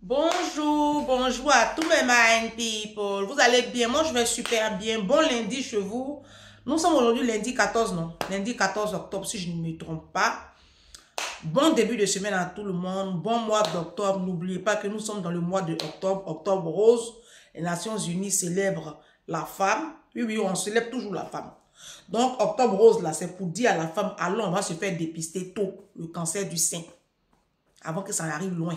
Bonjour, bonjour à tous mes mind people. Vous allez bien? Moi, je vais super bien. Bon lundi chez vous. Nous sommes aujourd'hui lundi 14, non? Lundi 14 octobre, si je ne me trompe pas. Bon début de semaine à tout le monde. Bon mois d'octobre. N'oubliez pas que nous sommes dans le mois de octobre. Octobre rose. Les Nations Unies célèbrent la femme. Oui, oui, on célèbre toujours la femme. Donc, octobre rose, là, c'est pour dire à la femme, allons, on va se faire dépister tôt le cancer du sein. Avant que ça arrive loin.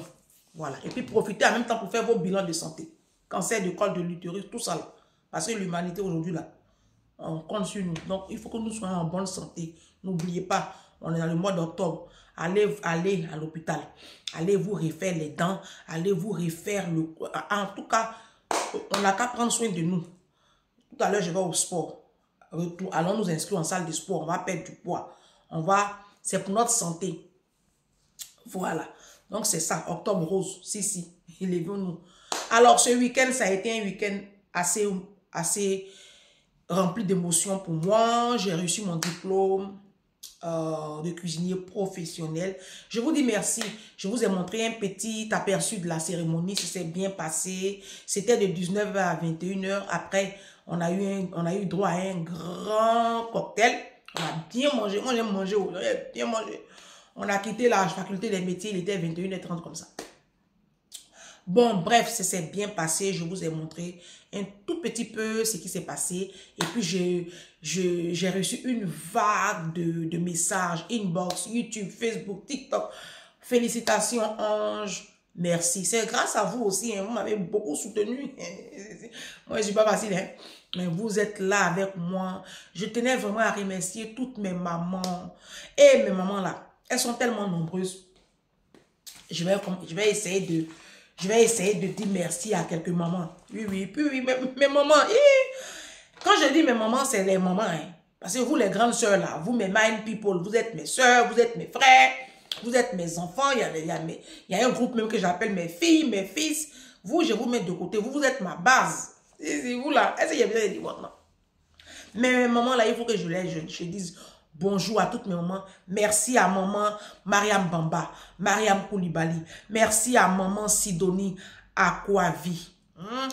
Voilà. Et puis profitez en même temps pour faire vos bilans de santé. Cancer de col de l'utérus, tout ça là. Parce que l'humanité aujourd'hui là, on compte sur nous. Donc il faut que nous soyons en bonne santé. N'oubliez pas, on est dans le mois d'octobre. Allez à l'hôpital. Allez vous refaire les dents. Allez vous refaire le... En tout cas, on n'a qu'à prendre soin de nous. Tout à l'heure, je vais au sport. Retour. Allons nous inscrire en salle de sport. On va perdre du poids. C'est pour notre santé. Voilà. Donc, c'est ça. Octobre rose. Si. Élevons-nous. Alors, ce week-end, ça a été un week-end assez rempli d'émotions pour moi. J'ai reçu mon diplôme de cuisinier professionnel. Je vous dis merci. Je vous ai montré un petit aperçu de la cérémonie. Ça s'est bien passé. C'était de 19h à 21h. Après, on a eu droit à un grand cocktail. On a bien mangé. Moi, j'aime manger. J'ai bien mangé. On a quitté la faculté des métiers, il était 21h30 comme ça. Bon, bref, ça s'est bien passé. Je vous ai montré un tout petit peu ce qui s'est passé. Et puis, j'ai reçu une vague de messages, inbox, YouTube, Facebook, TikTok. Félicitations, Ange. Merci. C'est grâce à vous aussi. Hein. Vous m'avez beaucoup soutenu. Moi, je ne suis pas facile. Hein. Mais vous êtes là avec moi. Je tenais vraiment à remercier toutes mes mamans. Et mes mamans là. Elles sont tellement nombreuses. Je vais essayer de dire merci à quelques mamans. Oui, mes mamans. Quand je dis mes mamans, c'est les mamans. Hein. Parce que vous, les grandes sœurs là, vous, mes mind people, vous êtes mes sœurs, vous êtes mes frères, vous êtes mes enfants. Il y a un groupe même que j'appelle mes filles, mes fils. Vous, je vous mets de côté. Vous êtes ma base. C'est vous là. Est-ce qu'il y a besoin de dire maintenant? Mais mes mamans là, il faut que je dise... Bonjour à toutes mes mamans. Merci à maman Mariam Bamba, Mariam Koulibaly. Merci à maman Sidonie Akwavi,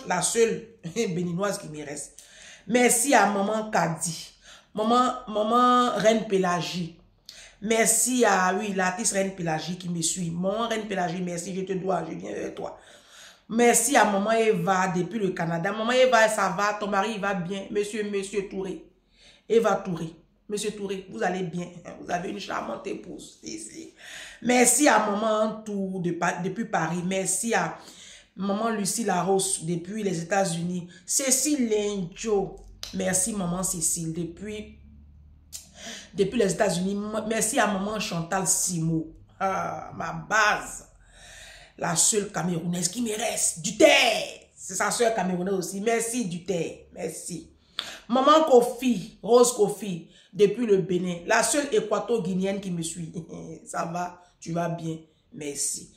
la seule béninoise qui me reste. Merci à maman Kadi, maman Reine Pélagie. Merci à, oui, l'artiste Reine Pélagie qui me suit. Maman Reine Pélagie, merci, je te dois, je viens vers toi. Merci à maman Eva depuis le Canada. Maman Eva, ça va, ton mari, il va bien. Monsieur Touré. Eva Touré. Monsieur Touré, vous allez bien. Vous avez une charmante épouse. Ici. Merci à maman Tour depuis Paris. Merci à maman Lucie Larosse depuis les États-Unis. Cécile Lenjo. Merci maman Cécile depuis les États-Unis. Merci à maman Chantal Simo. Ah, ma base. La seule Camerounaise qui me reste. Du terre. C'est sa soeur Camerounaise aussi. Merci du terre. Merci. Maman Kofi, Rose Kofi, depuis le Bénin. La seule équato-guinéenne qui me suit. Ça va, tu vas bien. Merci.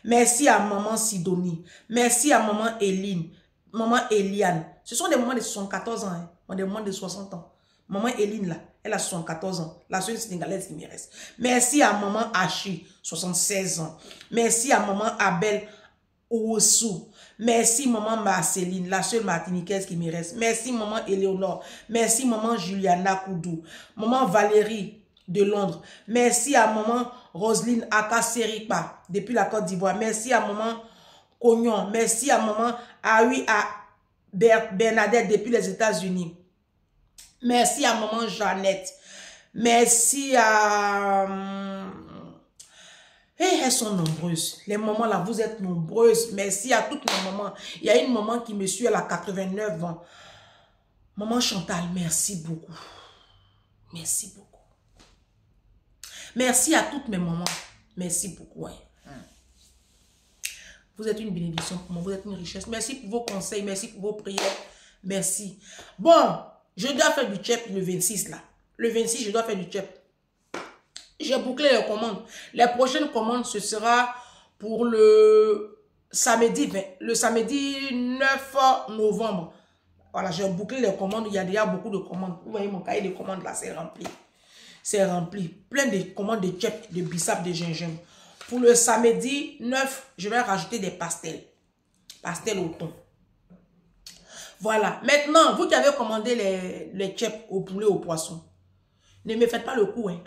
Merci à maman Sidonie. Merci à maman Eline. Maman Eliane. Ce sont des mamans de 74 ans. Hein. Des mamans de 60 ans. Maman Eline, là, elle a 74 ans. La seule sénégalaise qui me reste. Merci à maman Hachi, 76 ans. Merci à maman Abel Oussou. Merci maman Marceline, la seule martiniquaise qui me reste. Merci maman Éléonore. Merci maman Juliana Koudou. Maman Valérie de Londres. Merci à maman Roselyne Akaseripa depuis la Côte d'Ivoire. Merci à maman Cognon. Merci à maman Aoui à Bernadette depuis les États-Unis. Merci à maman Jeannette. Merci à... Et elles sont nombreuses. Les mamans là, vous êtes nombreuses. Merci à toutes mes mamans. Il y a une maman qui me suit, elle a 89 ans. Maman Chantal, merci beaucoup. Merci beaucoup. Merci à toutes mes mamans. Merci beaucoup. Hein. Vous êtes une bénédiction pour moi. Vous êtes une richesse. Merci pour vos conseils. Merci pour vos prières. Merci. Bon, je dois faire du chep le 26 là. Le 26, je dois faire du chep. J'ai bouclé les commandes. Les prochaines commandes, ce sera pour le samedi 9 novembre. Voilà, j'ai bouclé les commandes. Il y a déjà beaucoup de commandes. Vous voyez, mon cahier de commandes là, c'est rempli. C'est rempli. Plein de commandes de chep, de bissap, de gingembre. Pour le samedi 9, je vais rajouter des pastels. Pastels au thon. Voilà. Maintenant, vous qui avez commandé les tchèpes au poulet, au poisson, ne me faites pas le coup. Hein.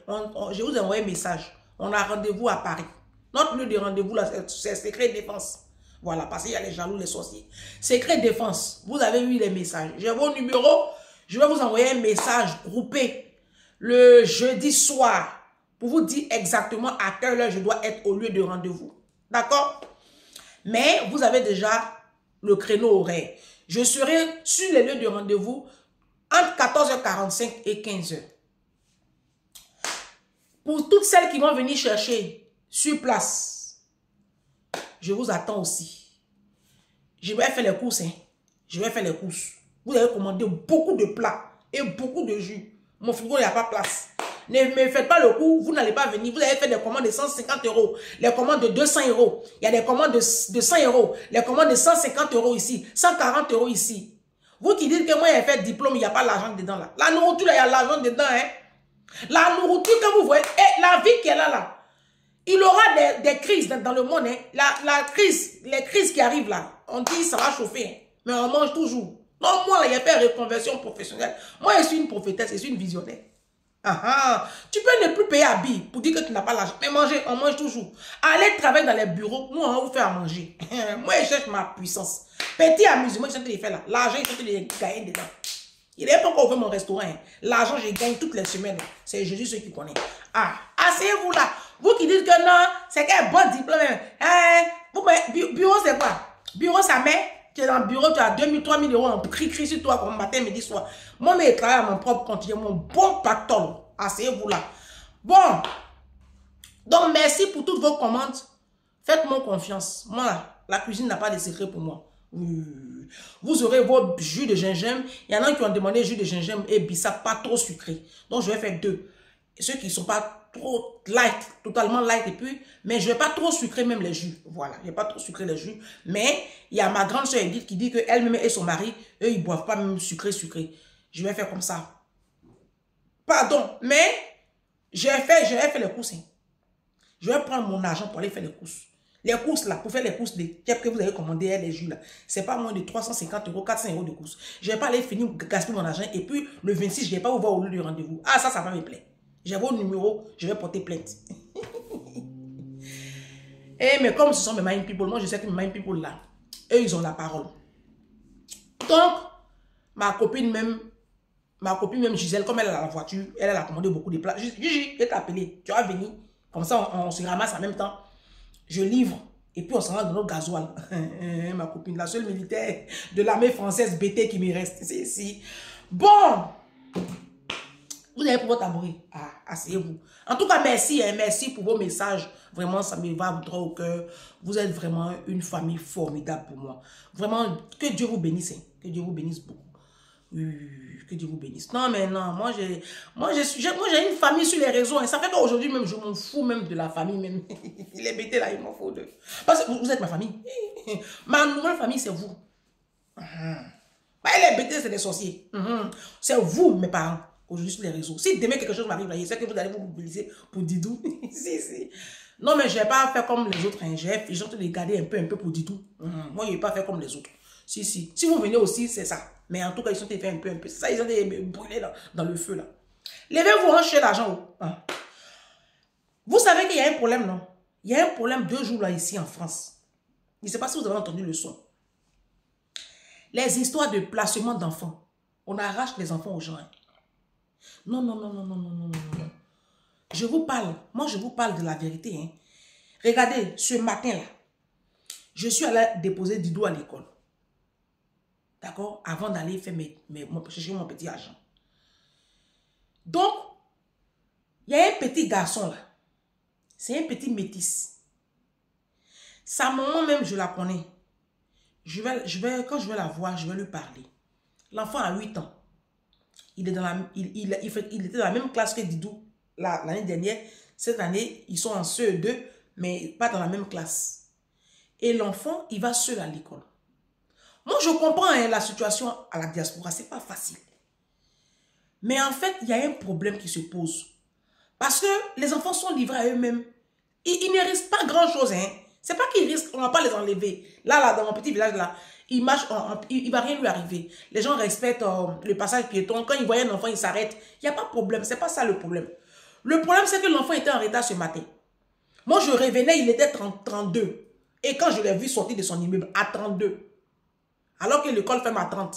Je vous ai envoyé un message. On a rendez-vous à Paris. Notre lieu de rendez-vous, là, c'est Secret Défense. Voilà, parce qu'il y a les jaloux, les sorciers. Secret Défense. Vous avez eu les messages. J'ai vos numéros. Je vais vous envoyer un message groupé le jeudi soir pour vous dire exactement à quelle heure je dois être au lieu de rendez-vous. D'accord? Mais vous avez déjà le créneau horaire. Je serai sur les lieux de rendez-vous entre 14h45 et 15h. Pour toutes celles qui vont venir chercher sur place, je vous attends aussi. Je vais faire les courses. Hein. Je vais faire les courses. Vous avez commandé beaucoup de plats et beaucoup de jus. Mon frigo, il n'y a pas place. Ne me faites pas le coup, vous n'allez pas venir. Vous avez fait des commandes de 150 €, les commandes de 200 €. Il y a des commandes de 100 €, les commandes de 150 € ici, 140 € ici. Vous qui dites que moi, j'ai fait diplôme, il n'y a pas l'argent dedans là. La nourriture, là, il y a l'argent dedans. Hein. La nourriture que vous voyez, et la vie qu'elle a là. Il y aura des crises dans le monde. Hein. Les crises qui arrivent là, on dit ça va chauffer, hein. Mais on mange toujours. Non, moi, il y a fait reconversion professionnelle. Moi, je suis une prophétesse, je suis une visionnaire. Tu peux ne plus payer à bille pour dire que tu n'as pas l'argent. Mais manger, on mange toujours. Allez travailler dans les bureaux, nous, on va vous faire à manger. Moi, je cherche ma puissance. Petit amusement, je suis en train de faire là. L'argent, je suis en train de gagner dedans. Il n'est pas encore ouvert mon restaurant. Hein. L'argent, je gagne toutes les semaines. C'est Jésus ceux qui connaissent. Asseyez-vous là. Vous qui dites que non, c'est qu'un bon diplôme. Bureau, c'est quoi? Bureau, ça met. Tu es dans le bureau, tu as 2000, 3000 € en cri sur toi comme matin, midi, soir. Moi, je travaille à mon propre compte. J'ai mon bon patron. Asseyez-vous là. Bon. Donc, merci pour toutes vos commandes. Faites-moi confiance. Moi, là, la cuisine n'a pas de secret pour moi. Vous aurez vos jus de gingembre. Il y en a qui ont demandé jus de gingembre et bissap, pas trop sucré. Donc, je vais faire 2. Et ceux qui ne sont pas trop light, totalement light, et puis, mais je ne vais pas trop sucrer même les jus. Voilà, je ne vais pas trop sucrer les jus. Mais il y a ma grande soeur Edith qui dit qu'elle-même et son mari, eux, ils ne boivent pas même sucré. Je vais faire comme ça. Pardon, mais je vais faire les courses. Hein. Je vais prendre mon argent pour aller faire les courses. Les courses là, pour faire les courses des que vous avez commandé, les jus là, c'est pas moins de 350 €, 400 € de courses. Je ne vais pas aller finir gaspiller mon argent et puis le 26, je ne vais pas vous voir au lieu du rendez-vous. Ah, ça va me plaire. J'ai vos numéros, je vais porter plainte. Mais comme ce sont mes mind people, moi je sais que mes mind people là, eux ils ont la parole. Donc, ma copine même Gisèle, comme elle a la voiture, elle a commandé beaucoup de plats. Gigi, je t'ai appelé, tu vas venir. Comme ça, on se ramasse en même temps. Je livre et puis on s'en rend dans notre gasoil. Ma copine, la seule militaire de l'armée française BT qui me reste, c'est ici. Bon, vous avez pour votre abri. Asseyez-vous. En tout cas, merci. Hein, merci pour vos messages. Vraiment, ça me va droit au cœur. Vous êtes vraiment une famille formidable pour moi. Vraiment, que Dieu vous bénisse. Hein, que Dieu vous bénisse beaucoup. Que Dieu vous bénisse. Non, mais non, moi j'ai une famille sur les réseaux. Hein. Ça fait qu'aujourd'hui même, je m'en fous même de la famille. Même. Les bêtés là, ils m'en foutent d'eux. Parce que vous êtes ma famille. Ma nouvelle famille, c'est vous. Les bêtés, c'est des sorciers. C'est vous, mes parents, aujourd'hui sur les réseaux. Si demain quelque chose m'arrive là, je sais que vous allez vous mobiliser pour Didou. Si. Non, mais je ne vais pas faire comme les autres. Hein. J'ai envie de les garder un peu pour Didou. Moi, je ne vais pas faire comme les autres. Si vous venez aussi, c'est ça. Mais en tout cas, ils sont fait un peu. Ça, ils ont été brûlés dans le feu, là. Levez-vous, ranchez l'argent. Vous savez qu'il y a un problème, non? Il y a un problème 2 jours, là, ici, en France. Je ne sais pas si vous avez entendu le son. Les histoires de placement d'enfants. On arrache les enfants aux gens. Hein. Non. Je vous parle. Moi, je vous parle de la vérité. Hein. Regardez, ce matin-là, je suis allé déposer Didou à l'école. D'accord? Avant d'aller faire chercher mon petit argent. Donc, il y a un petit garçon là. C'est un petit métis. Sa maman même, je la connais. Quand je vais la voir, je vais lui parler. L'enfant a 8 ans. Il était dans la même classe que Didou l'année dernière. Cette année, ils sont en CE2, mais pas dans la même classe. Et l'enfant, il va seul à l'école. Moi, je comprends hein, la situation à la diaspora, c'est pas facile. Mais en fait, il y a un problème qui se pose. Parce que les enfants sont livrés à eux-mêmes Ils ne risquent pas grand-chose. Hein. C'est pas qu'ils risquent, on ne va pas les enlever. Là, dans mon petit village, là, il marche, il ne va rien lui arriver. Les gens respectent le passage piéton. Quand ils voient un enfant, ils s'arrêtent. Il n'y a pas de problème. Ce n'est pas ça le problème. Le problème, c'est que l'enfant était en retard ce matin. Moi, je revenais, il était 32. Et quand je l'ai vu sortir de son immeuble, à 32. Alors que l'école ferme à 30.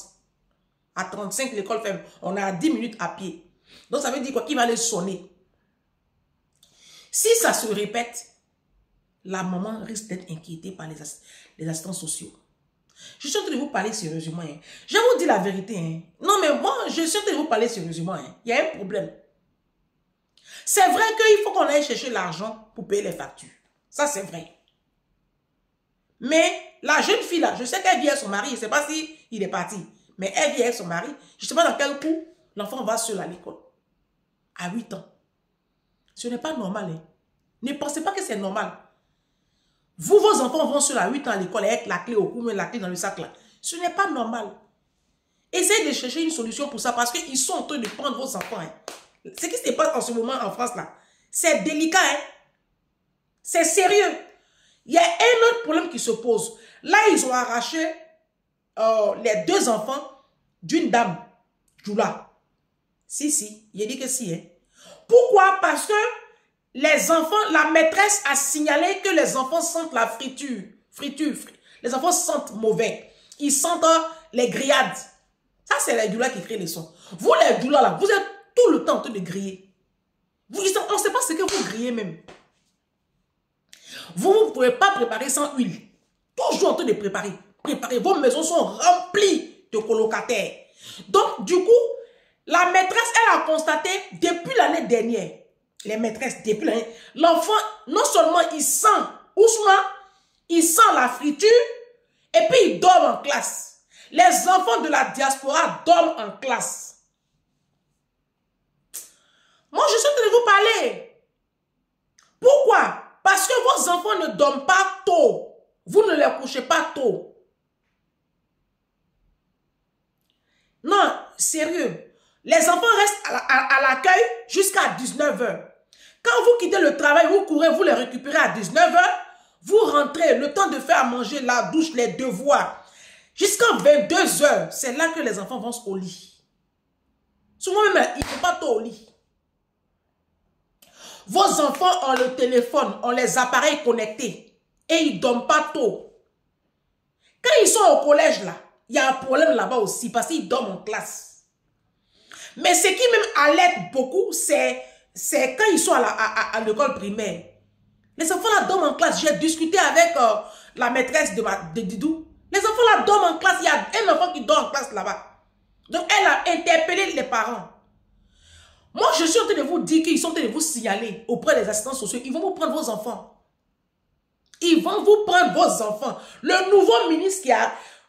À 35, l'école ferme. On est à 10 minutes à pied. Donc, ça veut dire quoi? Qu'il va aller sonner. Si ça se répète, la maman risque d'être inquiétée par les assistants sociaux. Je suis en train de vous parler sérieusement. Hein. Je vous dis la vérité. Hein. Non, mais moi, je suis en train de vous parler sérieusement. Hein. Il y a un problème. C'est vrai qu'il faut qu'on aille chercher l'argent pour payer les factures. Ça, c'est vrai. Mais la jeune fille là, je sais qu'elle vit avec son mari. Je ne sais pas si il est parti. Mais elle vit avec son mari. Je ne sais pas dans quel coup l'enfant va seul à l'école. À 8 ans. Ce n'est pas normal. Hein. Ne pensez pas que c'est normal. Vous, vos enfants vont seuls à 8 ans à l'école avec la clé au cou, mais la clé dans le sac là. Ce n'est pas normal. Essayez de chercher une solution pour ça parce qu'ils sont en train de prendre vos enfants. Hein. Ce qui se passe en ce moment en France là, c'est délicat. Hein. C'est sérieux. Il y a un autre problème qui se pose. Là, ils ont arraché les 2 enfants d'une dame. Djoula. Si, il a dit que si. Hein. Pourquoi? Parce que les enfants, la maîtresse a signalé que les enfants sentent la friture. Les enfants sentent mauvais. Ils sentent les grillades. Ça, c'est les doulas qui créent les sons. Vous, les doulas, là, vous êtes tout le temps en train de griller. On ne sait pas ce que vous grillez même. Vous ne pouvez pas préparer sans huile. Toujours en train de préparer. Vos maisons sont remplies de colocataires. Donc, du coup, la maîtresse, elle a constaté depuis l'année dernière, les maîtresses, depuis l'année, l'enfant, non seulement il sent, Ousmane, il sent la friture, et puis il dort en classe. Les enfants de la diaspora dorment en classe. Moi, je suis en train de vous parler. Pourquoi? Parce que vos enfants ne dorment pas tôt. Vous ne les couchez pas tôt. Non, sérieux. Les enfants restent à l'accueil jusqu'à 19 h. Quand vous quittez le travail, vous courez, vous les récupérez à 19 h. Vous rentrez, le temps de faire à manger, la douche, les devoirs. Jusqu'à 22 h, c'est là que les enfants vont au lit. Souvent même, ils ne vont pas tôt au lit. Vos enfants ont le téléphone, ont les appareils connectés et ils ne dorment pas tôt. Quand ils sont au collège, là, il y a un problème là-bas aussi parce qu'ils dorment en classe. Mais ce qui même alerte beaucoup, c'est quand ils sont à l'école primaire. Les enfants là dorment en classe. J'ai discuté avec la maîtresse de Didou. Les enfants là dorment en classe. Il y a un enfant qui dort en classe là-bas. Donc elle a interpellé les parents. Moi, je suis en train de vous dire qu'ils sont en train de vous signaler auprès des assistants sociaux. Ils vont vous prendre vos enfants. Ils vont vous prendre vos enfants. Le nouveau ministre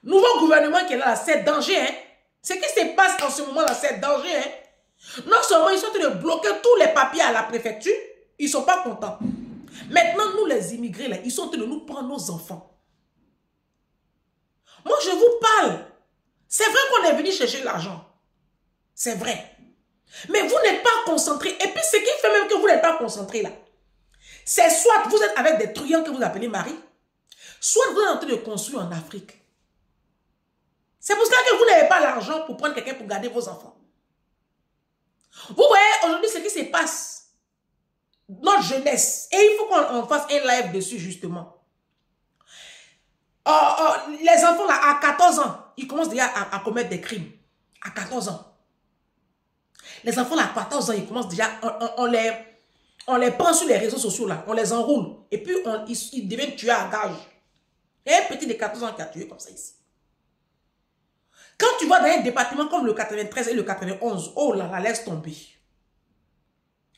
nouveau gouvernement qui est là, c'est danger. Hein? Ce qui se passe en ce moment-là, c'est danger. Hein? Non seulement ils sont en train de bloquer tous les papiers à la préfecture, ils ne sont pas contents. Maintenant, nous les immigrés, là, ils sont en train de nous prendre nos enfants. Moi, je vous parle. C'est vrai qu'on est venu chercher l'argent. C'est vrai. Mais vous n'êtes pas concentré. Et puis, ce qui fait même que vous n'êtes pas concentré là, c'est soit vous êtes avec des truands que vous appelez mari, soit vous êtes en train de construire en Afrique. C'est pour cela que vous n'avez pas l'argent pour prendre quelqu'un pour garder vos enfants. Vous voyez aujourd'hui ce qui se passe. Notre jeunesse. Et il faut qu'on fasse un live dessus justement. Les enfants là, à 14 ans, ils commencent déjà à commettre des crimes. À 14 ans. Les enfants là, à 14 ans, ils commencent déjà, on les prend sur les réseaux sociaux là, on les enroule. Et puis, ils deviennent tueurs à gage. Il y a un petit de 14 ans qui a tué comme ça ici. Quand tu vas dans un département comme le 93 et le 91, oh là là, laisse tomber.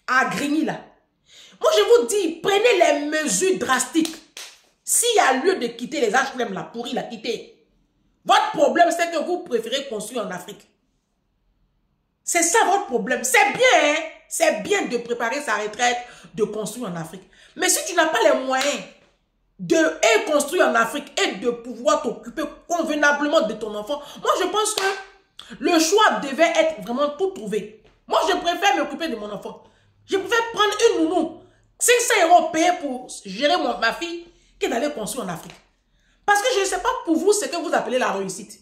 À Grigny là. Moi, je vous dis, prenez les mesures drastiques. S'il y a lieu de quitter les HLM là, pourris là, quittez. Votre problème, c'est que vous préférez construire en Afrique. C'est ça votre problème. C'est bien, hein? C'est bien de préparer sa retraite, de construire en Afrique. Mais si tu n'as pas les moyens de construire en Afrique et de pouvoir t'occuper convenablement de ton enfant, moi je pense que le choix devait être vraiment tout trouvé. Moi je préfère m'occuper de mon enfant. Je préfère prendre une nounou 500 € payés pour gérer ma fille qui est allée construire en Afrique. Parce que je ne sais pas pour vous ce que vous appelez la réussite.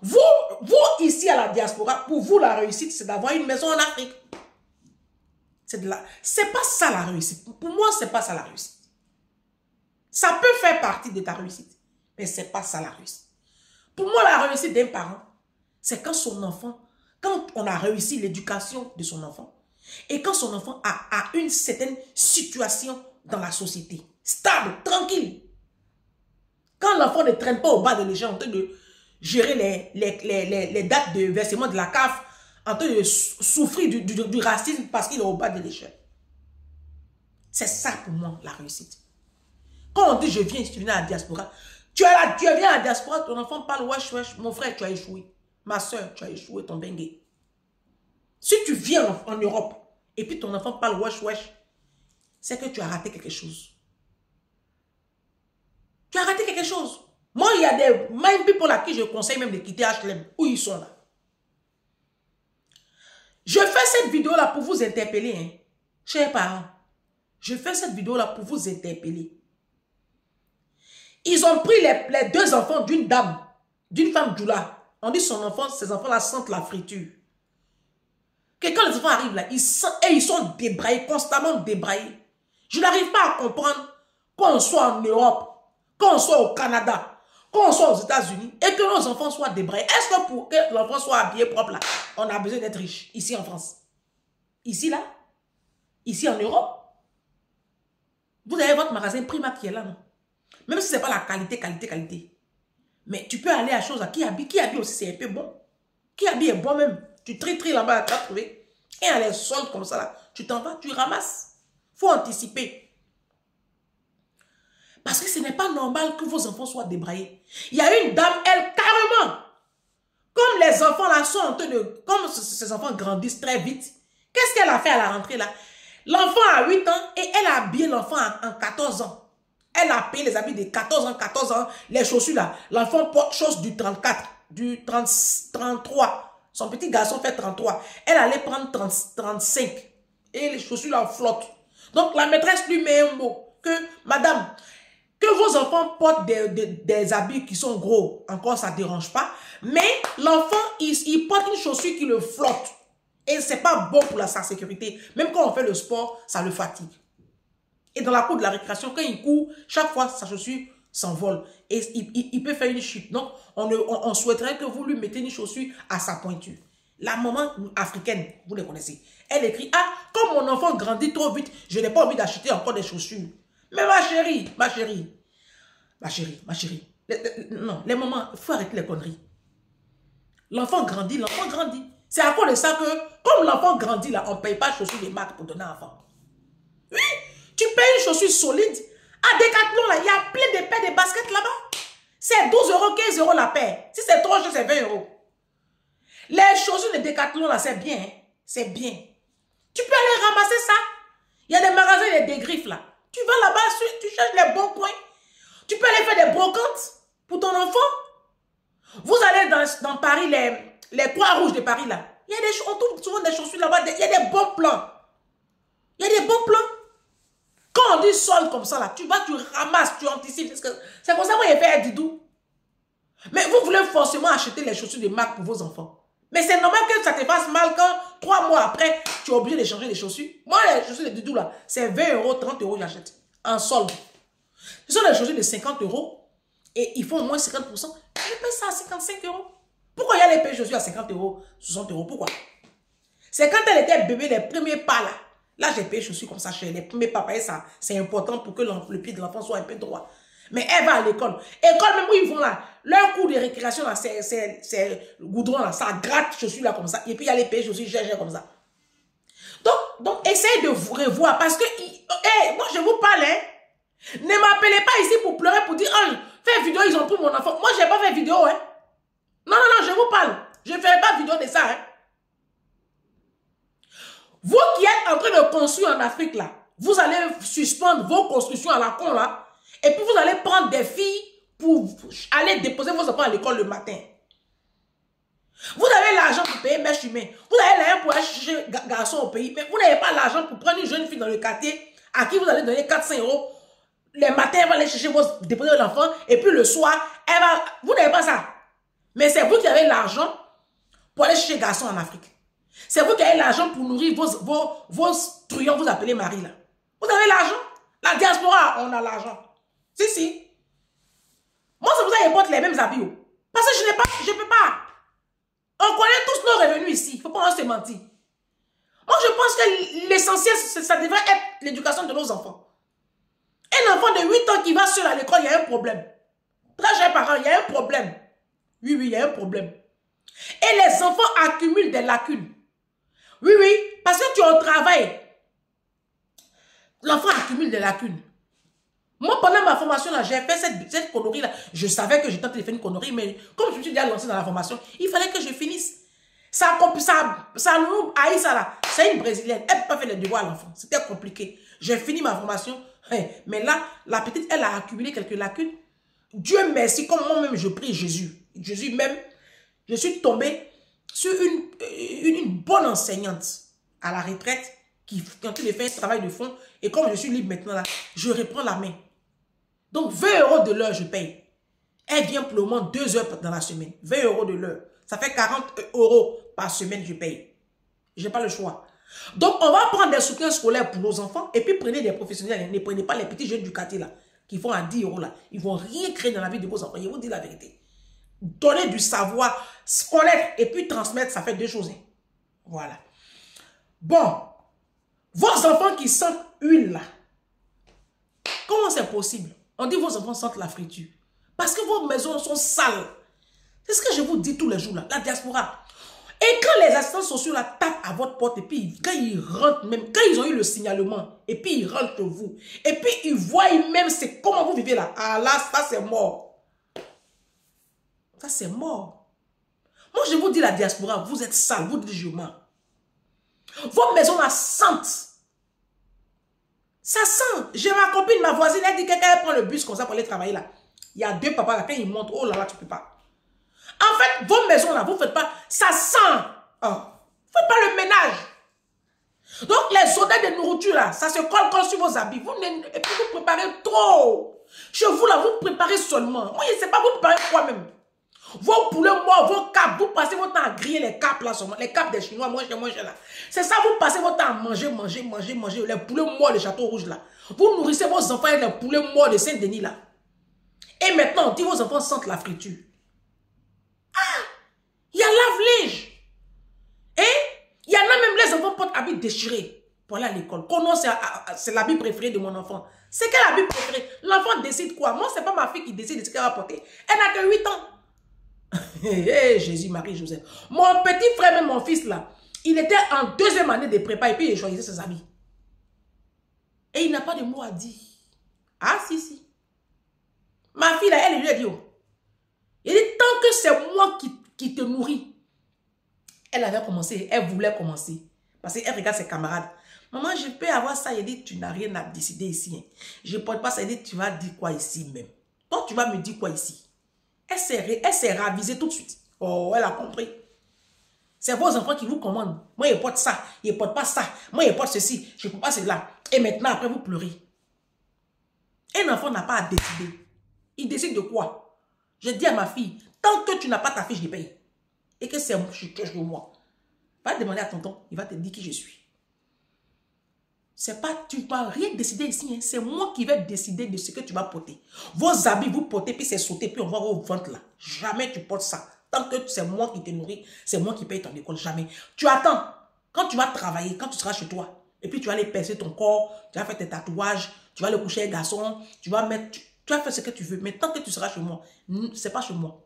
Vous ici à la diaspora, pour vous la réussite, c'est d'avoir une maison en Afrique. C'est pas ça la réussite. Pour moi, c'est pas ça la réussite. Ça peut faire partie de ta réussite, mais c'est pas ça la réussite. Pour moi, la réussite d'un parent, c'est quand son enfant, quand on a réussi l'éducation de son enfant, et quand son enfant a une certaine situation dans la société, stable, tranquille. Quand l'enfant ne traîne pas au bas de l'échelle en train de gérer les dates de versement de la CAF, en train de souffrir du racisme parce qu'il est au bas de l'échelle. C'est ça pour moi la réussite. Quand on dit je viens à la diaspora, tu viens à la diaspora, ton enfant parle wesh wesh, mon frère tu as échoué, ma soeur tu as échoué ton bengue. Si tu viens en Europe et puis ton enfant parle wesh wesh, c'est que tu as raté quelque chose. Tu as raté quelque chose. Moi, il y a des mind people à qui je conseille même de quitter HLM, où ils sont là. Je fais cette vidéo-là pour vous interpeller, hein, chers parents. Je fais cette vidéo-là pour vous interpeller. Ils ont pris les deux enfants d'une dame, d'une femme Djoula. On dit son enfant, ces enfants-là sentent la friture. Que quand les enfants arrivent là, ils sont débraillés, constamment débraillés. Je n'arrive pas à comprendre qu'on soit en Europe, qu'on soit au Canada, qu'on soit aux États-Unis et que nos enfants soient débraillés. Est-ce que pour que l'enfant soit habillé propre là, on a besoin d'être riche ici en France? Ici là? Ici en Europe? Vous avez votre magasin Primark qui est là, non? Même si ce n'est pas la qualité. Mais tu peux aller à chose à qui habille aussi, c'est un peu bon. Qui habille est bon même. Tu tries là-bas, tu vas trouver. Et à les soldes comme ça là, tu t'en vas, tu ramasses. Il faut anticiper. Parce que ce n'est pas normal que vos enfants soient débraillés. Il y a une dame, elle, carrément, comme les enfants là sont en train de... Comme ces enfants grandissent très vite, qu'est-ce qu'elle a fait à la rentrée là? L'enfant a 8 ans et elle a habillé l'enfant en 14 ans. Elle a payé les habits de 14 ans, les chaussures là. L'enfant porte chose du 34, du 33. Son petit garçon fait 33. Elle allait prendre 35. Et les chaussures là flottent. Donc la maîtresse lui met un mot. Que, madame, que vos enfants portent des habits qui sont gros, encore ça ne dérange pas. Mais l'enfant, il porte une chaussure qui le flotte. Et ce n'est pas bon pour sa sécurité. Même quand on fait le sport, ça le fatigue. Et dans la cour de la récréation, quand il court, chaque fois, sa chaussure s'envole. Et il peut faire une chute. Donc, on souhaiterait que vous lui mettez une chaussure à sa pointure. La maman africaine, vous les connaissez. Elle écrit, ah, comme mon enfant grandit trop vite, je n'ai pas envie d'acheter encore des chaussures. Mais ma chérie. Non, les mamans, il faut arrêter les conneries. L'enfant grandit. C'est à cause de ça que, comme l'enfant grandit là, on ne paye pas de chaussures de marque pour donner à l'enfant. Oui, tu payes une chaussure solide. À Decathlon, là, il y a plein de paires de baskets là-bas. C'est 12 €, 15 € la paire. Si c'est trop cher, c'est 20 €. Les chaussures de Decathlon, là, c'est bien. Hein? C'est bien. Tu peux aller ramasser ça. Il y a des magasins, il y a des griffes là. Tu vas là-bas, tu cherches les bons coins. Tu peux aller faire des brocantes pour ton enfant. Vous allez dans Paris, les Croix-Rouges de Paris là. On trouve souvent des chaussures là-bas. Il y a des bons plans. Quand on dit solde comme ça là, tu vas, tu ramasses, tu anticipes. C'est comme ça que vous fait du doux. Mais vous voulez forcément acheter les chaussures de marque pour vos enfants. Mais c'est normal que ça te fasse mal quand 3 mois après, tu es obligé de changer les chaussures. Moi, les chaussures de Doudou, là, c'est 20 €, 30 €, j'achète. En solde. Ce sont des chaussures de 50 € et ils font au moins 50%. Je paye ça à 55 €. Pourquoi il y a les chaussures à 50 €, 60 €? Pourquoi? C'est quand elle était bébé, les premiers pas là. Là, j'ai payé chaussures comme ça chez les premiers pas. Ça, c'est important pour que le pied de l'enfant soit un peu droit. Mais elle va à l'école. École, même où ils vont là, leur cours de récréation là, c'est le goudron là, ça gratte chaussures là comme ça. Et puis il y a les pays chaussures GG comme ça. Donc essayez de vous revoir parce que, moi je vous parle, hein. Ne m'appelez pas ici pour pleurer, pour dire, oh, fais vidéo, ils ont pris mon enfant. Moi, je n'ai pas fait vidéo, hein. Non, je vous parle. Je ne ferai pas vidéo de ça, hein. Vous qui êtes en train de construire en Afrique là, vous allez suspendre vos constructions à la con là. Et puis vous allez prendre des filles pour aller déposer vos enfants à l'école le matin. Vous avez l'argent pour payer mèche humaine. Vous avez l'argent pour aller chercher garçon au pays. Mais vous n'avez pas l'argent pour prendre une jeune fille dans le quartier à qui vous allez donner 400 euros. Les matins, elle va aller chercher déposer l'enfant, et puis le soir, elle va... Vous n'avez pas ça. Mais c'est vous qui avez l'argent pour aller chercher garçon en Afrique. C'est vous qui avez l'argent pour nourrir vos truands, vous appelez Marie là. Vous avez l'argent. La diaspora, on a l'argent. Si, si. Moi, c'est pour ça qu'ils portent les mêmes habits. Parce que je ne peux pas. On connaît tous nos revenus ici. Il ne faut pas se mentir. Moi, je pense que l'essentiel, ça devrait être l'éducation de nos enfants. Un enfant de 8 ans qui va seul à l'école, il y a un problème. Très chers parents, il y a un problème. Oui, oui, il y a un problème. Et les enfants accumulent des lacunes. Oui, oui, parce que tu es au travail. L'enfant accumule des lacunes. Moi, pendant ma formation, j'ai fait cette connerie-là. Je savais que j'étais en train de faire une connerie, mais comme je me suis déjà lancé dans la formation, il fallait que je finisse. Ça nous haït ça là. C'est une Brésilienne. Elle ne peut pas faire les devoirs à l'enfant. C'était compliqué. J'ai fini ma formation. Mais là, la petite, elle a accumulé quelques lacunes. Dieu merci, comme moi-même, je prie Jésus. Jésus même, je suis tombée sur une bonne enseignante à la retraite qui a fait un travail de fond. Et comme je suis libre maintenant, là, je reprends la main. Donc, 20 euros de l'heure, je paye. Elle vient pour le moment 2 heures dans la semaine. 20 euros de l'heure. Ça fait 40 euros par semaine, je paye. Je n'ai pas le choix. Donc, on va prendre des soutiens scolaires pour nos enfants et puis prenez des professionnels. Ne prenez pas les petits jeunes du quartier là, qui font à 10 euros là. Ils ne vont rien créer dans la vie de vos enfants. Je vous dis la vérité. Donner du savoir, connaître et puis transmettre, ça fait 2 choses. Voilà. Bon. Vos enfants qui sentent huile là, comment c'est possible? On dit vos enfants sentent la friture. Parce que vos maisons sont sales. C'est ce que je vous dis tous les jours là, la diaspora. Et quand les assistants sociaux là tapent à votre porte, et puis quand ils rentrent même, quand ils ont eu le signalement, et puis ils rentrent chez vous, et puis ils voient même c'est comment vous vivez là. Ah là, ça c'est mort. Ça c'est mort. Moi je vous dis la diaspora, vous êtes sale, vous dites je mens. Vos maisons là sentent. Ça sent. J'ai ma copine, ma voisine, elle dit que quand elle prend le bus comme ça pour aller travailler là, il y a 2 papas là, quand ils montent, oh là là, tu peux pas. En fait, vos maisons là, vous ne faites pas, ça sent. Oh. Vous ne faites pas le ménage. Donc les odeurs de nourriture là, ça se colle sur vos habits. Et puis vous préparez trop. Chez vous là, vous préparez seulement. Moi, je ne sais pas, vous préparez quoi même. Vos poulets morts, vos capes, vous passez votre temps à griller les capes là seulement. Les capes des Chinois, moi je là. C'est ça, vous passez votre temps à manger. Les poulets morts de Château Rouge là. Vous nourrissez vos enfants avec les poulets morts de Saint-Denis là. Et maintenant, on dit vos enfants sentent la friture. Ah! Il y a lave-linge. Et il y en a même les enfants portent habits déchirés pour aller à l'école. Comment c'est l'habit préféré de mon enfant? C'est quel habit préféré? L'enfant décide quoi? Moi, c'est pas ma fille qui décide de ce qu'elle va porter. Elle n'a que 8 ans. Hey, Jésus, Marie, Joseph. Mon petit frère, même mon fils là, il était en 2e année de prépa et puis il choisissait ses habits. Et il n'a pas de mot à dire. Ah, si. Ma fille là, elle lui a dit, oh. Il dit, tant que c'est moi qui te nourris. Elle avait commencé, elle voulait commencer. Parce qu'elle regarde ses camarades. Maman, je peux avoir ça. Il dit, tu n'as rien à décider ici. Hein. Je ne porte pas ça. Il dit, tu vas dire quoi ici même? Toi, tu vas me dire quoi ici? Elle s'est ravisée tout de suite. Oh, elle a compris. C'est vos enfants qui vous commandent. Moi, il porte ça. Il ne porte pas ça. Moi, il porte ceci. Je ne peux pas cela. Et maintenant, après, vous pleurez. Un enfant n'a pas à décider. Il décide de quoi? Je dis à ma fille, tant que tu n'as pas ta fiche de paye, et que c'est moi, va demander à tonton, il va te dire qui je suis. C'est pas, tu ne peux rien décider ici. Hein. C'est moi qui vais décider de ce que tu vas porter. Vos habits, vous portez, puis c'est sauté, puis on voit vos ventres là. Jamais tu portes ça. Tant que c'est moi qui te nourris, c'est moi qui paye ton école. Jamais. Tu attends. Quand tu vas travailler, quand tu seras chez toi, et puis tu vas aller percer ton corps, tu vas faire tes tatouages, tu vas aller coucher avec garçon, tu vas mettre, tu vas faire ce que tu veux. Mais tant que tu seras chez moi, c'est pas chez moi.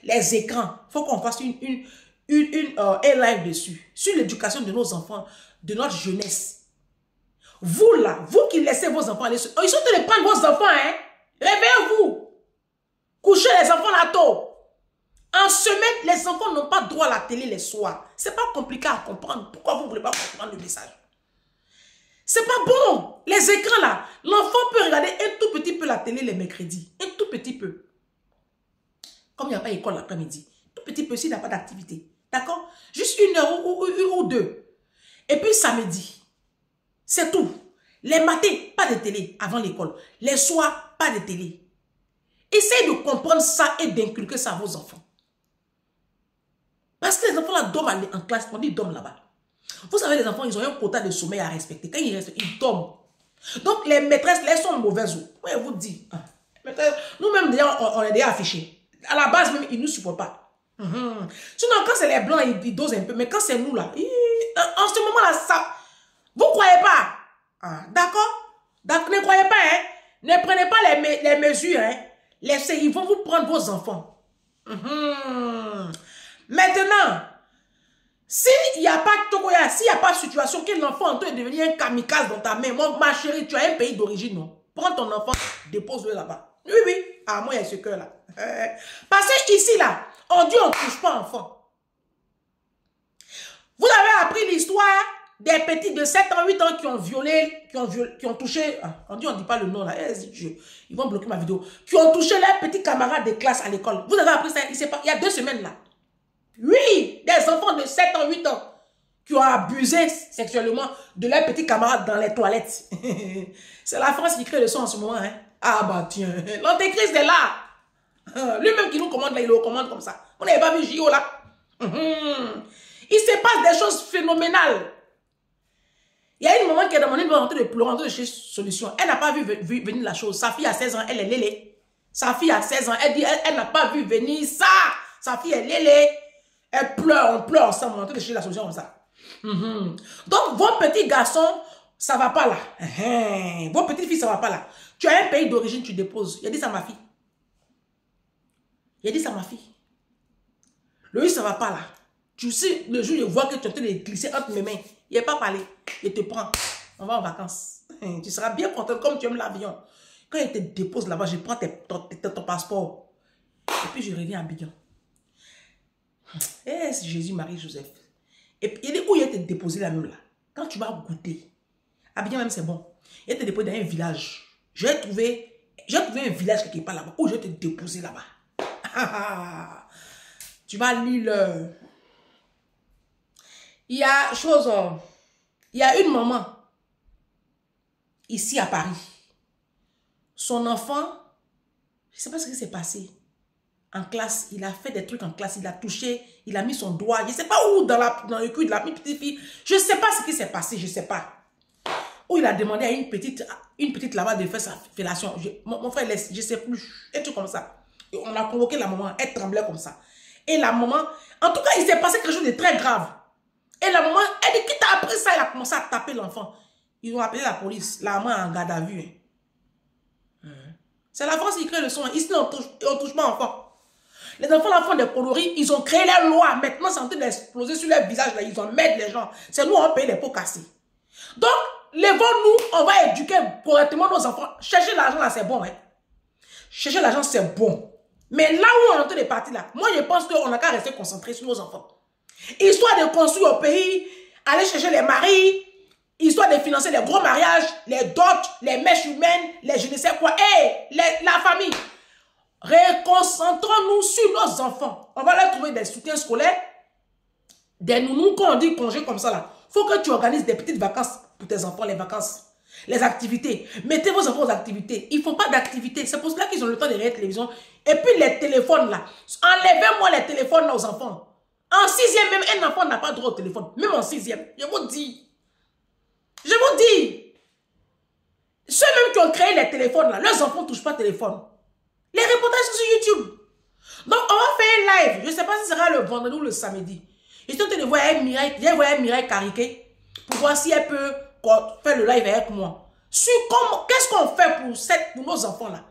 Les écrans, il faut qu'on fasse une live dessus. Sur l'éducation de nos enfants, de notre jeunesse. Vous là, vous qui laissez vos enfants aller... Ils sont en train de prendre vos enfants, hein. Réveillez-vous. Couchez les enfants là tôt. En semaine, les enfants n'ont pas droit à la télé les soirs. C'est pas compliqué à comprendre. Pourquoi vous ne voulez pas comprendre le message? C'est pas bon. Les écrans là, l'enfant peut regarder un tout petit peu la télé les mercredis. Un tout petit peu. Comme il n'y a pas d'école l'après-midi. Tout petit peu s'il n'a pas d'activité. D'accord? Juste 1 heure ou 2. Et puis samedi. C'est tout. Les matins, pas de télé avant l'école. Les soirs, pas de télé. Essayez de comprendre ça et d'inculquer ça à vos enfants. Parce que les enfants là dorment en classe, on dit dorment là-bas. Vous savez, les enfants, ils ont un quota de sommeil à respecter. Quand ils restent, ils dorment. Donc, les maîtresses, elles sont mauvaises. Moi, je vous dis. Nous-mêmes, on est déjà affichés. À la base, même, ils ne nous supportent pas. Sinon, quand c'est les blancs, ils dosent un peu. Mais quand c'est nous, là, en ce moment-là, ça... Vous ne croyez pas? D'accord? Ne croyez pas, hein? Ne prenez pas les mesures, hein? Ils vont vous prendre vos enfants. Maintenant, s'il n'y a pas de Tokoya, s'il n'y a pas de situation que l'enfant est en train de devenir un kamikaze dans ta main, moi, ma chérie, tu as un pays d'origine, non? Prends ton enfant, dépose-le là-bas. Oui, oui. Ah, moi, il y a ce cœur-là. Parce que ici, là, on dit on ne touche pas enfant. Vous avez appris l'histoire des petits de 7 ans, 8 ans qui ont violé, qui ont touché, on dit, on ne dit pas le nom là, ils vont bloquer ma vidéo, qui ont touché leurs petits camarades de classe à l'école. Vous avez appris ça, il y a 2 semaines là. Oui, des enfants de 7 ans, 8 ans qui ont abusé sexuellement de leurs petits camarades dans les toilettes. C'est la France qui crée le son en ce moment. Hein? Ah bah tiens, l'antéchrist est là. Lui-même qui nous commande là, il le commande comme ça. Vous n'avez pas vu J.O. là? Il se passe des choses phénoménales. Il y a une maman qui a demandé de rentrer de pleurer, rentrer de chez Solution. Elle n'a pas vu venir la chose. Sa fille a 16 ans, elle est lélé. Sa fille a 16 ans, elle dit, elle n'a pas vu venir ça. Sa fille est lélé. Elle pleure, on pleure ensemble, on est en train de chercher la solution comme ça. Donc, vos petits garçons, ça ne va pas là. Vos petites filles, ça ne va pas là. Tu as un pays d'origine, tu déposes. Il a dit ça à ma fille. Il a dit ça à ma fille. Le ça ne va pas là. Tu sais, le jour où je vois que tu es en train de glisser entre mes mains, il n'est pas parlé. Il te prend. On va en vacances. Tu seras bien content comme tu aimes l'avion. Quand il te dépose là-bas, je prends ton passeport. Et puis je reviens à Abidjan. Eh, c'est Jésus, Marie, Joseph. Et puis, il dit où il a été déposé là même là. Quand tu vas goûter, Abidjan même c'est bon. Il a été déposé dans un village. J'ai trouvé un village quelque part là-bas où je vais te déposer là-bas. Tu vas lire il y a une maman ici à Paris. Son enfant, je ne sais pas ce qui s'est passé. En classe, il a fait des trucs en classe, il a touché, il a mis son doigt, je ne sais pas où, dans le cul de la petite fille. Je ne sais pas ce qui s'est passé, je ne sais pas. Où il a demandé à une petite là-bas de faire sa fellation. Mon frère, je ne sais plus, un truc comme ça. Et on a convoqué la maman, elle tremblait comme ça. Et la maman, en tout cas, il s'est passé quelque chose de très grave. Et la maman, elle dit, qui t'a appris ça? Elle a commencé à taper l'enfant. Ils ont appelé la police. La maman en garde à vue. C'est la France qui crée le son. Ici, on ne touche pas enfant. Les enfants là font des coloris. Ils ont créé les lois. Maintenant, c'est en train d'exploser sur leur visage. Là. Ils en mettent les gens. C'est nous, on paye les pots cassés. Donc, levons-nous. On va éduquer correctement nos enfants. Chercher l'argent là, c'est bon. Hein? Chercher l'argent, c'est bon. Mais là où on est en train de partir là, moi, je pense qu'on n'a qu'à rester concentré sur nos enfants. Histoire de construire au pays, aller chercher les maris, histoire de financer les gros mariages, les dots, les mèches humaines, les je ne sais quoi, et la famille. Reconcentrons-nous sur nos enfants. On va leur trouver des soutiens scolaires, des nounous, quand on dit congé comme ça là. Il faut que tu organises des petites vacances pour tes enfants, les vacances, les activités. Mettez vos enfants aux activités. Ils ne font pas d'activités. C'est pour cela qu'ils ont le temps de regarder la télévision. Et puis les téléphones là. Enlevez-moi les téléphones là aux enfants. En 6e, même un enfant n'a pas droit au téléphone. Même en 6e. Je vous dis. Je vous dis. Ceux même qui ont créé les téléphones là, leurs enfants ne touchent pas au téléphone. Les reportages sont sur YouTube. Donc, on va faire un live. Je ne sais pas si ce sera le vendredi ou le samedi. Je suis en train de voir Mireille Cariquet pour voir si elle peut faire le live avec moi. Sur qu'est-ce qu'on fait pour nos enfants là?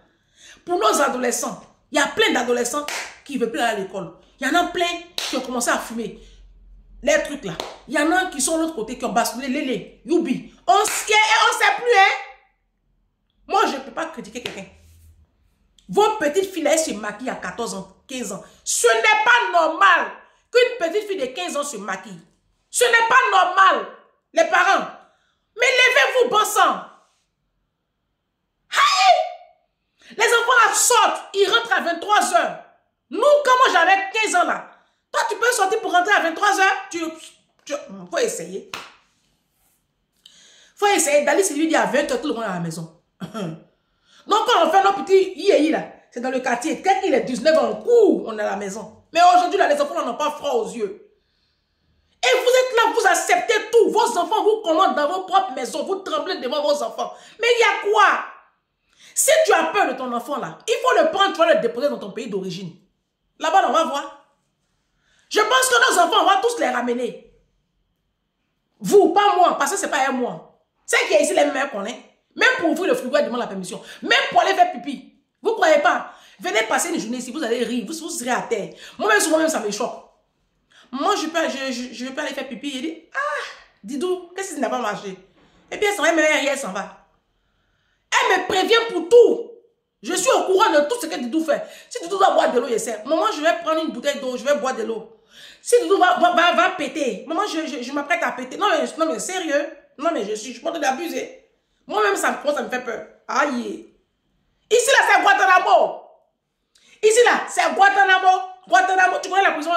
Pour nos adolescents. Il y a plein d'adolescents qui ne veulent plus aller à l'école. Il y en a plein qui ont commencé à fumer. Les trucs là. Il y en a qui sont de l'autre côté, qui ont basculé, les youbi. On ne sait plus, hein. Moi, je ne peux pas critiquer quelqu'un. Vos petites filles, elles se maquillent à 14 ans, 15 ans. Ce n'est pas normal qu'une petite fille de 15 ans se maquille. Ce n'est pas normal, les parents. Mais levez-vous, bon sang. Les enfants là sortent, ils rentrent à 23 h. Nous, quand moi j'avais 15 ans là, toi tu peux sortir pour rentrer à 23 h. Faut essayer. Faut essayer d'aller se lui dire à 20h, tout le monde est à la maison. Donc, quand on fait nos petits yéyi là, c'est dans le quartier. Quand il est 19 ans, on est à la maison. Mais aujourd'hui, là, les enfants n'ont pas froid aux yeux. Et vous êtes là, vous acceptez tout. Vos enfants vous commandent dans vos propres maisons. Vous tremblez devant vos enfants. Mais il y a quoi? Si tu as peur de ton enfant là, il faut le prendre, tu vas le déposer dans ton pays d'origine. Là-bas, on va voir. Je pense que nos enfants, on va tous les ramener. Vous, pas moi, parce que c'est pas un moi. C'est qui est ici les mêmes qu'on est. Même pour ouvrir le frigo, elle demande la permission. Même pour aller faire pipi. Vous ne croyez pas? Venez passer une journée ici, vous allez rire, vous serez à terre. Moi-même, souvent, ça me choque. Moi, je veux pas aller faire pipi. Il dit, ah, Didou, qu'est-ce qui n'a pas marché? Et puis, elle s'en va, elle s'en va. Elle me prévient pour tout. Je suis au courant de tout ce que Didou fait. Si Didou va boire de l'eau, j'essaie. Maman, je vais prendre une bouteille d'eau, je vais boire de l'eau. Si Didou va péter, maman, je m'apprête à péter. Non, mais sérieux. Non, mais je suis pas d'abuser. Moi-même, ça me fait peur. Aïe. Ici, là, c'est Guantanamo. Ici, là, c'est Guantanamo. Guantanamo, tu connais la prison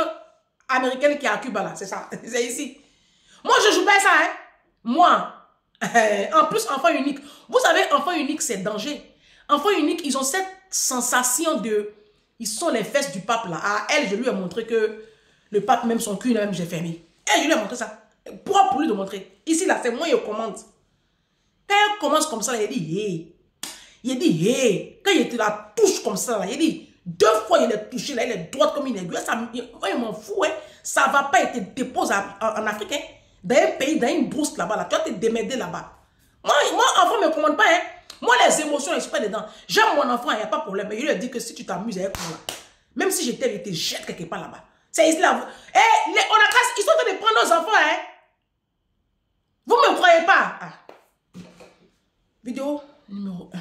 américaine qui est à Cuba, là. C'est ça. C'est ici. Moi, je joue pas ça, hein. Moi. En plus, enfant unique. Vous savez, enfant unique, c'est danger. Enfant unique, ils ont cette sensation de... Ils sont les fesses du pape, là. À elle, je lui ai montré que le pape, même son cul, même, j'ai fermé. Elle, je lui ai montré ça. Pourquoi pour lui de montrer? Ici, là, c'est moi, il commande. Quand elle commence comme ça, là, il dit, hey. Il dit, hey. Quand il te la touche comme ça, là, il dit, 2 fois, il est touché, là, il est droite comme une aiguille. Ça, il m'en fout, hein. Ça va pas, il te dépose en Afrique, hein. Dans un pays, dans une brousse là-bas, là, tu vas te démerder là-bas. Moi, enfant ne me commande pas, hein. Moi, les émotions, je suis pas dedans. J'aime mon enfant, il n'y a pas de problème. Mais je lui ai dit que si tu t'amuses avec moi, là, même si je te jette quelque part là-bas. C'est ici là. Eh, ils sont en train de prendre nos enfants, hein. Vous ne me croyez pas? Ah. Vidéo numéro 1.